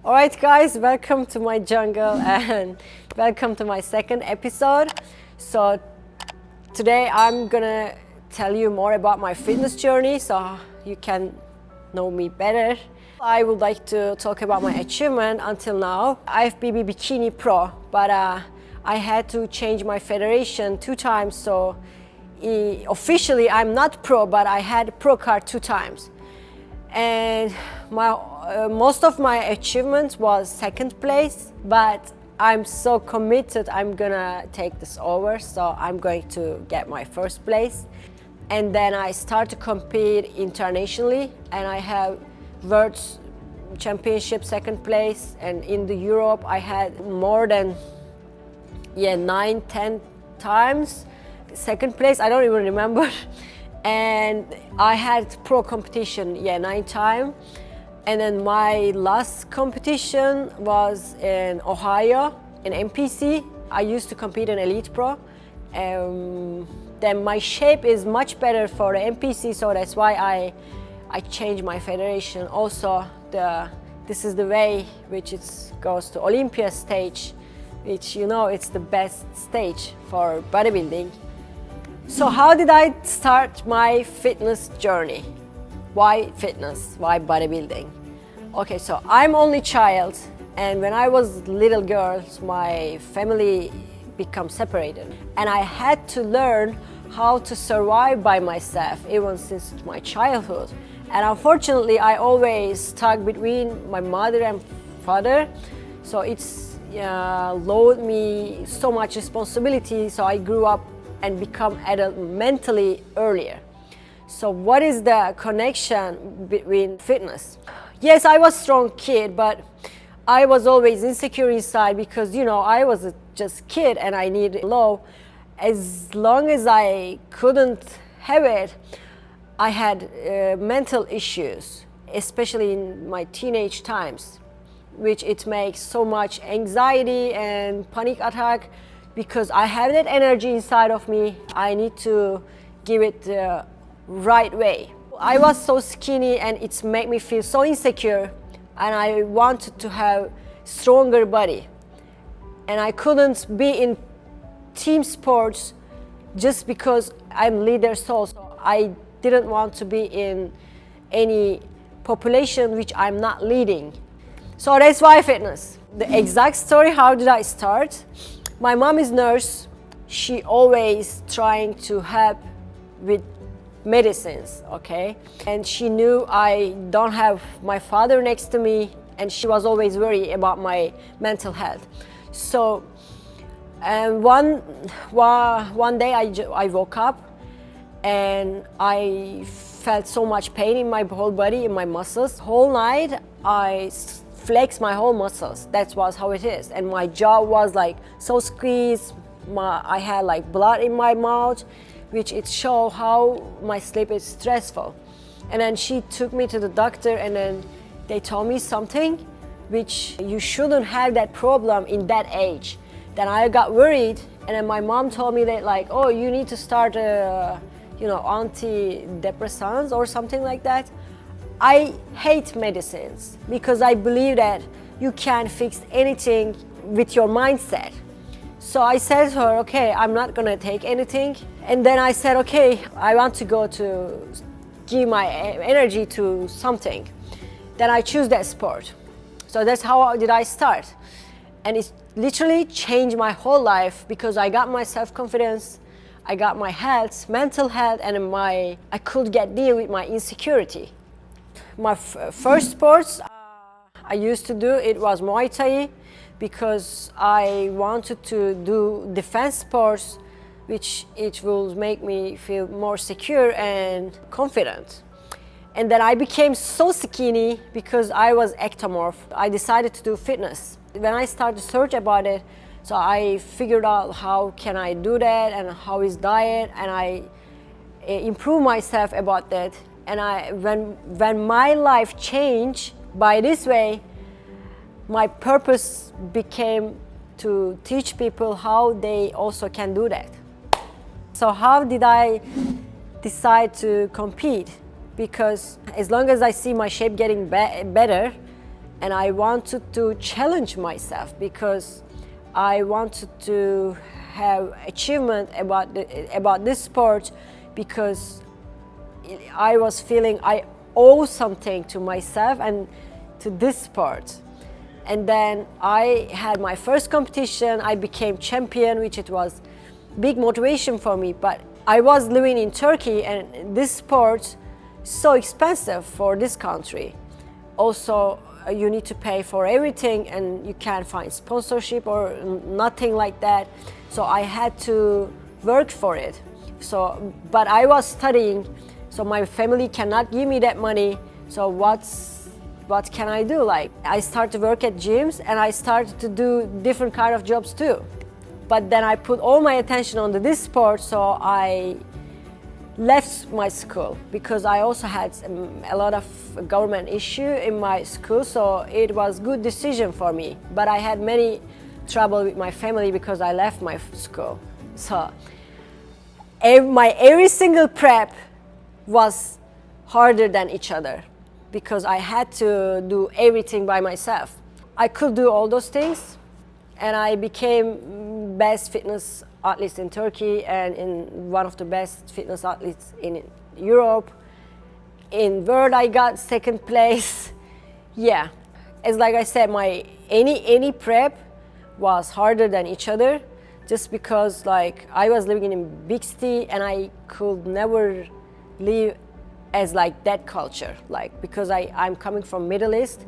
Alright guys, welcome to my jungle and welcome to my second episode. So today I'm gonna tell you more about my fitness journey so you can know me better. I would like to talk about my achievement until now. IFBB Bikini Pro, but I had to change my federation 2 times, so officially I'm not pro, but I had pro card 2 times. And most of my achievements was second place, but I'm so committed I'm gonna take this over, so I'm going to get my first place. And then I start to compete internationally, and I have World Championship second place, and in the Europe I had more than 9-10 times second place, I don't even remember. And I had pro competition 9 times, and then my last competition was in Ohio in MPC. I used to compete in Elite Pro. Then my shape is much better for the MPC, so that's why I changed my federation. Also, this is the way which it goes to Olympia stage, which it's the best stage for bodybuilding. So how did I start my fitness journey? Why fitness? Why bodybuilding? Okay, so I'm only child, and when I was little girl, my family become separated, and I had to learn how to survive by myself even since my childhood. And unfortunately, I always stuck between my mother and father, so it's loaded me so much responsibility. So I grew up and become adult mentally earlier. So what is the connection between fitness? Yes, I was strong kid, but I was always insecure inside because I was just kid and I needed low. As long as I couldn't have it, I had mental issues, especially in my teenage times, which it makes so much anxiety and panic attack. Because I have that energy inside of me, I need to give it the right way. I was so skinny and it's made me feel so insecure, and I wanted to have stronger body. And I couldn't be in team sports just because I'm leader soul. So I didn't want to be in any population which I'm not leading. So that's why fitness. The exact story, how did I start? My mom is nurse. She always trying to help with medicines, okay? And she knew I don't have my father next to me, and she was always worried about my mental health. So, and one day I woke up and I felt so much pain in my whole body, in my muscles. Whole night I flex my whole muscles. That was how it is. And my jaw was like so squeezed. I had like blood in my mouth, which it showed how my sleep is stressful. And then she took me to the doctor, and then they told me something which you shouldn't have that problem in that age. Then I got worried, and then my mom told me that like, oh, you need to start antidepressants or something like that. I hate medicines because I believe that you can't fix anything with your mindset. So I said to her, okay, I'm not gonna take anything. And then I said, okay, I want to go to give my energy to something. Then I choose that sport. So that's how did I start. And it literally changed my whole life because I got my self-confidence, I got my health, mental health, and I could deal with my insecurity. My first sports I used to do, it was Muay Thai, because I wanted to do defense sports, which it will make me feel more secure and confident. And then I became so skinny because I was ectomorph. I decided to do fitness. When I started to search about it, so I figured out how can I do that and how is diet, and I improved myself about that. And when my life changed by this way, my purpose became to teach people how they also can do that. So how did I decide to compete? Because as long as I see my shape getting better, and I wanted to challenge myself because I wanted to have achievement about this sport, because I was feeling I owe something to myself and to this sport. And then I had my first competition, I became champion, which it was big motivation for me. But I was living in Turkey, and this sport is so expensive for this country. Also, you need to pay for everything, and you can't find sponsorship or nothing like that. So I had to work for it. But I was studying, so my family cannot give me that money. So what can I do? Like, I started to work at gyms, and I started to do different kind of jobs too. But then I put all my attention on this sport, so I left my school because I also had a lot of government issue in my school, so it was good decision for me. But I had many trouble with my family because I left my school. So my every single prep was harder than each other because I had to do everything by myself. I could do all those things, and I became best fitness athlete in Turkey and in one of the best fitness athletes in Europe. In world, I got second place. Yeah, as like I said, my any prep was harder than each other, just because like I was living in a big city and I could never live as like that culture, like because I'm coming from Middle East,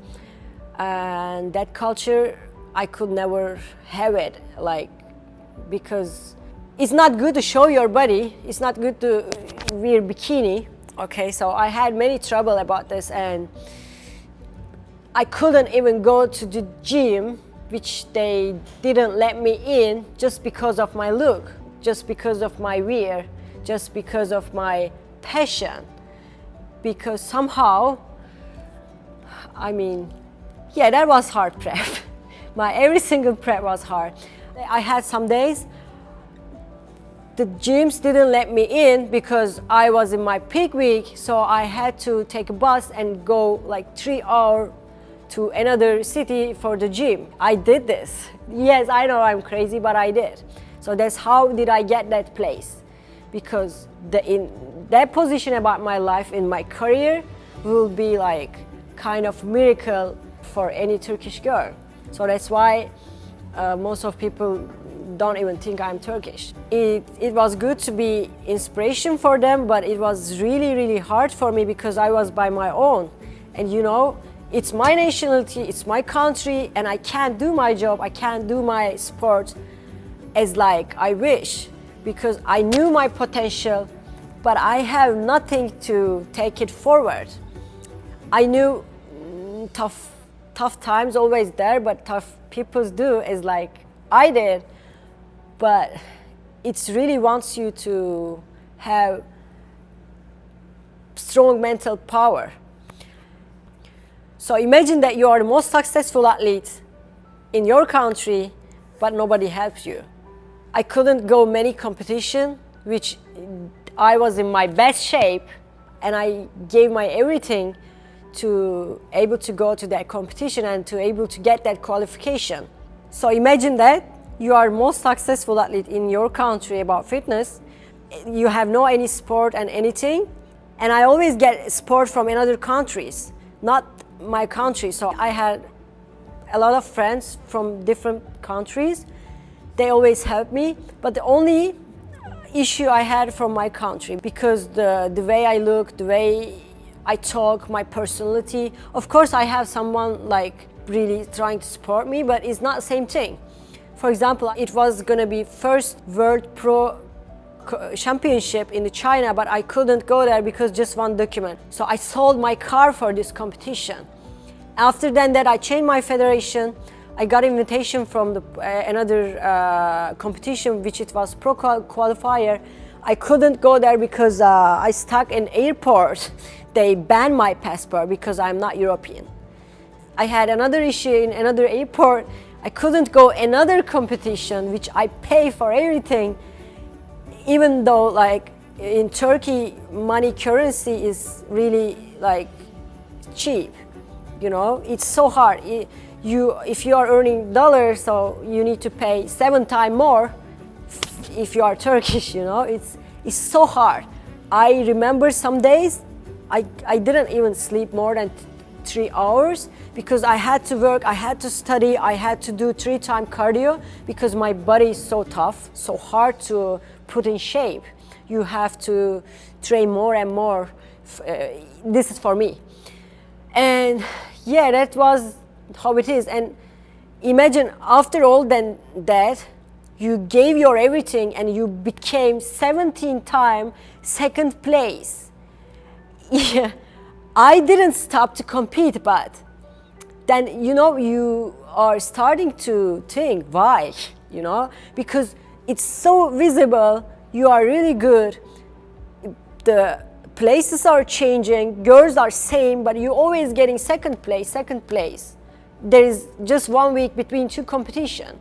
and that culture I could never have it, like, because it's not good to show your body, it's not good to wear bikini. Okay, so I had many trouble about this, and I couldn't even go to the gym, which they didn't let me in just because of my look, just because of my wear, just because of my passion. Because somehow, I mean, yeah, that was hard prep. My every single prep was hard. I had some days the gyms didn't let me in because I was in my peak week, so I had to take a bus and go like 3 hours to another city for the gym. I did this. Yes, I know I'm crazy, but I did. So that's how did I get that place, because in that position about my life in my career will be like kind of miracle for any Turkish girl. So that's why most of people don't even think I'm Turkish. It was good to be inspiration for them, but it was really, really hard for me because I was by my own. And you know, it's my nationality, it's my country, and I can't do my job, I can't do my sport as like I wish, because I knew my potential, but I have nothing to take it forward. I knew tough times always there, but tough people do as like I did. But it really wants you to have strong mental power. So imagine that you are the most successful athlete in your country, but nobody helps you. I couldn't go many competition, which I was in my best shape, and I gave my everything to able to go to that competition and to able to get that qualification. So imagine that you are most successful athlete in your country about fitness. You have no any sport and anything, and I always get sport from another countries, not my country. So I had a lot of friends from different countries. They always help me, but the only issue I had from my country, because the way I look, the way I talk, my personality. Of course, I have someone like really trying to support me, but it's not the same thing. For example, it was gonna be first World Pro Championship in China, but I couldn't go there because just one document. So I sold my car for this competition. After that, I changed my federation. I got invitation from another competition, which it was pro qualifier. I couldn't go there because I stuck in airport. They banned my passport because I'm not European. I had another issue in another airport. I couldn't go another competition, which I pay for everything, even though like in Turkey, money currency is really like cheap. you know, it's so hard. If you are earning dollars, so you need to pay 7 times more if you are Turkish, you know, it's so hard. I remember some days I didn't even sleep more than 3 hours because I had to work, I had to study, I had to do 3 times cardio because my body is so tough, so hard to put in shape. You have to train more and more. This is for me. And yeah, that was how it is. And imagine after all that, you gave your everything and you became 17 times second place. Yeah, I didn't stop to compete, but then, you know, you are starting to think why, you know, because it's so visible, you are really good, the places are changing, girls are same, but you're always getting second place. There is just 1 week between 2 competition.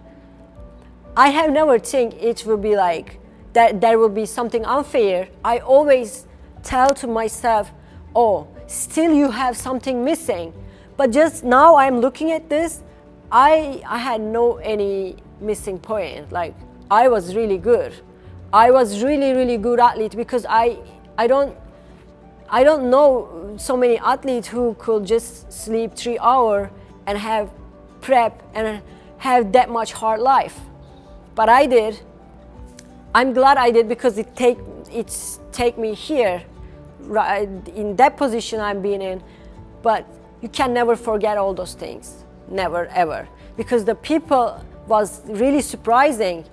I have never think it will be like that, there will be something unfair. I always tell to myself, oh, still you have something missing. But just now I'm looking at this, I had no any missing point. Like, I was really good. I was really good athlete because I don't know so many athletes who could just sleep 3 hours and have prep and have that much hard life. But I did. I'm glad I did because it take me here, right, in that position I'm being in. But you can never forget all those things, never ever, because the people was really surprising.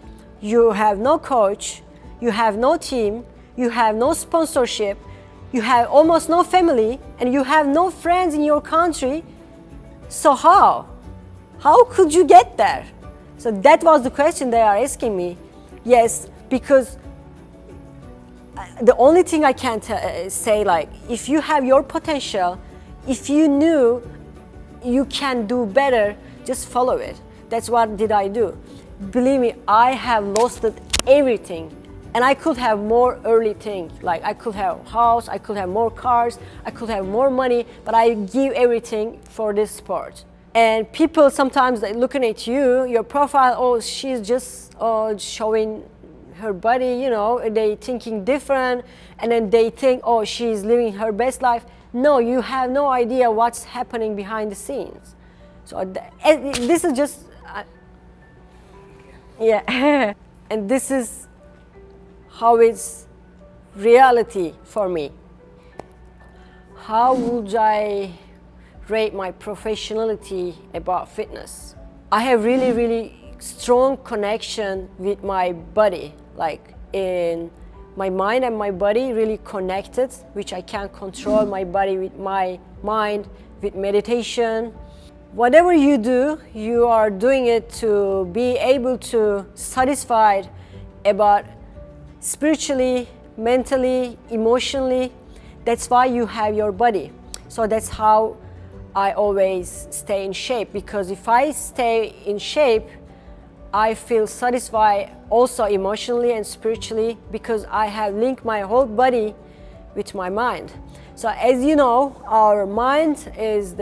You have no coach, you have no team, you have no sponsorship, you have almost no family, and you have no friends in your country. So how could you get there? So that was the question they are asking me. Yes, because the only thing I can say, like, if you have your potential, if you knew you can do better, just follow it. That's what did I do. Believe me, I have lost everything. And I could have more early things, like I could have a house, I could have more cars, I could have more money, but I give everything for this sport. And people sometimes looking at you, your profile, oh, she's just showing her body, you know, they thinking different, and then they think, oh, she's living her best life. No, you have no idea what's happening behind the scenes. So this is just, yeah, and this is how it's reality for me. How would I rate my professionality about fitness? I have really strong connection with my body, like in my mind and my body really connected, which I can control my body with my mind, with meditation. Whatever you do, you are doing it to be able to satisfied about spiritually, mentally, emotionally. That's why you have your body. So that's how I always stay in shape, because if I stay in shape, I feel satisfied also emotionally and spiritually, because I have linked my whole body with my mind. So as you know, our mind is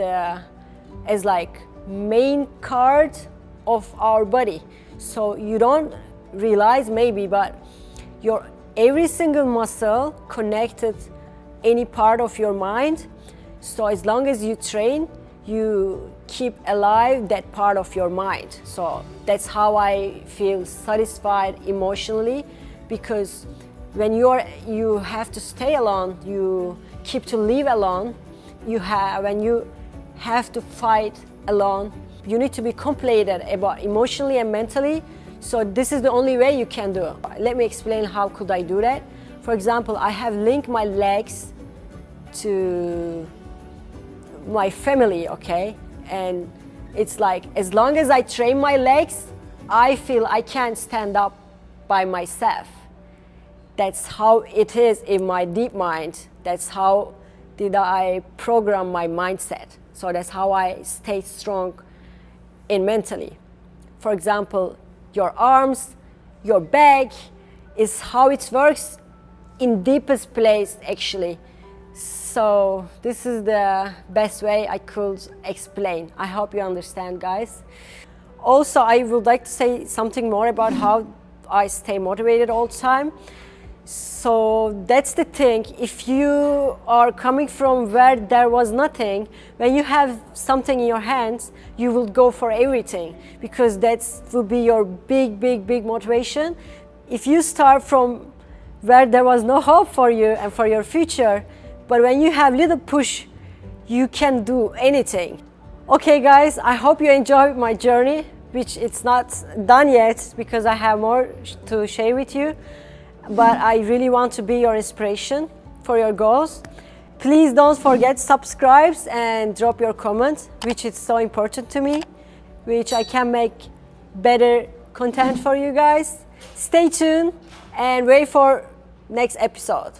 like main card of our body. So you don't realize maybe, but your every single muscle connected any part of your mind. So as long as you train, you keep alive that part of your mind. So that's how I feel satisfied emotionally, because when you have to stay alone, you keep to live alone, when you have to fight alone, you need to be completed about emotionally and mentally. So this is the only way you can do it. Let me explain how could I do that. For example, I have linked my legs to my family, okay? And it's like, as long as I train my legs, I feel I can stand up by myself. That's how it is in my deep mind. That's how did I program my mindset. So that's how I stay strong in mentally. For example, your arms, your back is how it works in deepest place actually. So this is the best way I could explain. I hope you understand, guys. Also, I would like to say something more about how I stay motivated all the time. So that's the thing. If you are coming from where there was nothing, when you have something in your hands, you will go for everything, because that will be your big motivation. If you start from where there was no hope for you and for your future, but when you have little push, you can do anything. Okay guys, I hope you enjoyed my journey, which it's not done yet because I have more to share with you. But I really want to be your inspiration for your goals. Please don't forget subscribe and drop your comment, which is so important to me, which I can make better content for you guys. Stay tuned and wait for next episode.